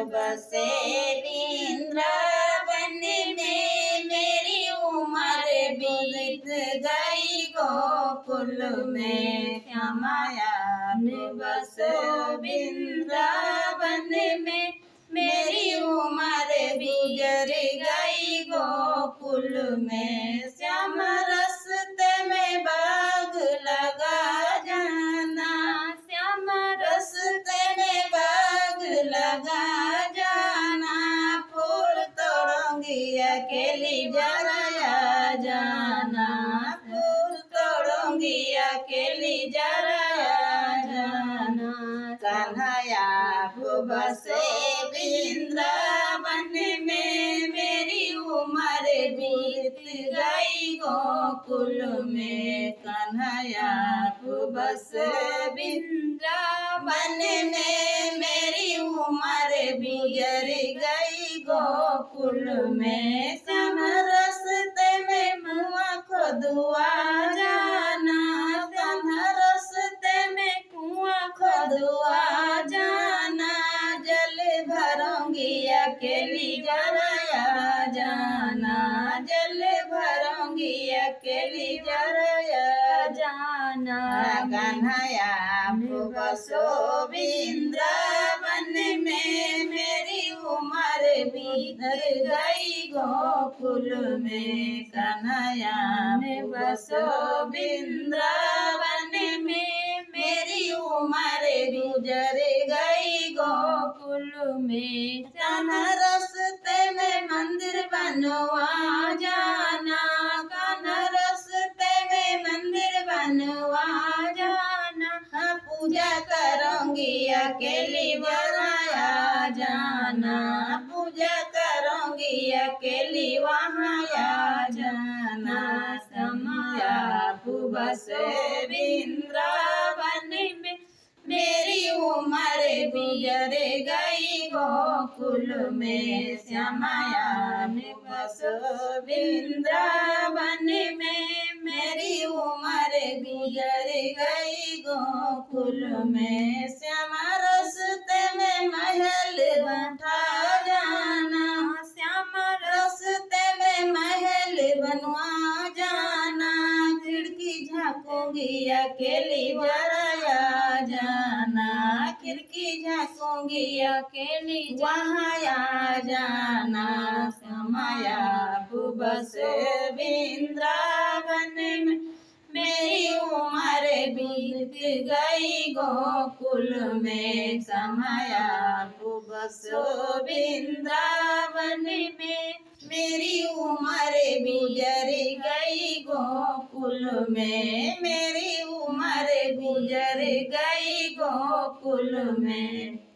बसे वृंदावन में, मेरी उम्र बीत गई गोकुल में। श्यामा आप बस वृंदावन में, मेरी उम्र गुजर गई गोकुल में। श्याम रस्ते में बाग लगा जाना, श्याम रस्ते में बाग लगा जाना। फूल तोड़ूंगी अकेली जराया जाना, फूल तोड़ूंगी अकेली जराया जाना। कन्हैया बसे वृंदावन में, मेरी उम्र बीत गई गोकुल में। कन्हैया बस वृंदावन में, मेरी उम्र गुजर गई गोकुल में। श्याम रस्ते में मुआ खोदुआ जाना, श्याम रस्ते में कुआं खोदुआ जाना। जल भरूंगी अकेली जराया जाना, जल भरूंगी अकेली जराया जाना। कन्हैया बसो वृंदावन में, मेरी उम्र बीत गई गोकुल में। कन्हैया बसो वृंदावन में, मेरी उम्र गुजर गई गोकुल में। श्याम रस्ते में मंदिर बनवा जाना, कान्हा रस्ते में मंदिर बनवा जाना। पूजा करूंगी अकेली वराया जाना, पूजा करूंगी अकेली वहाँ आ जाना। समाया बस वृंदावन में, मेरी उम्र गुजर गई गोकुल में। श्यामाया बस वृंदावन में, मेरी उम्र गुजर गई गोकुल में। श्यामा रस्ते में महल बैठा जाना, श्यामा रस्ते में महल बनवा जाना। खिड़की झांकूंगी अकेली वराया जाना, खिड़की झांकूंगी अकेली वहाँ आ जाना। समाया बस वृंदावन में, मेरी उम्र बीत गई गोकुल में। समाया बस वृंदावन में, मेरी उम्र गुजर गई गोकुल में, मेरी उम्र गुजर गई गोकुल में।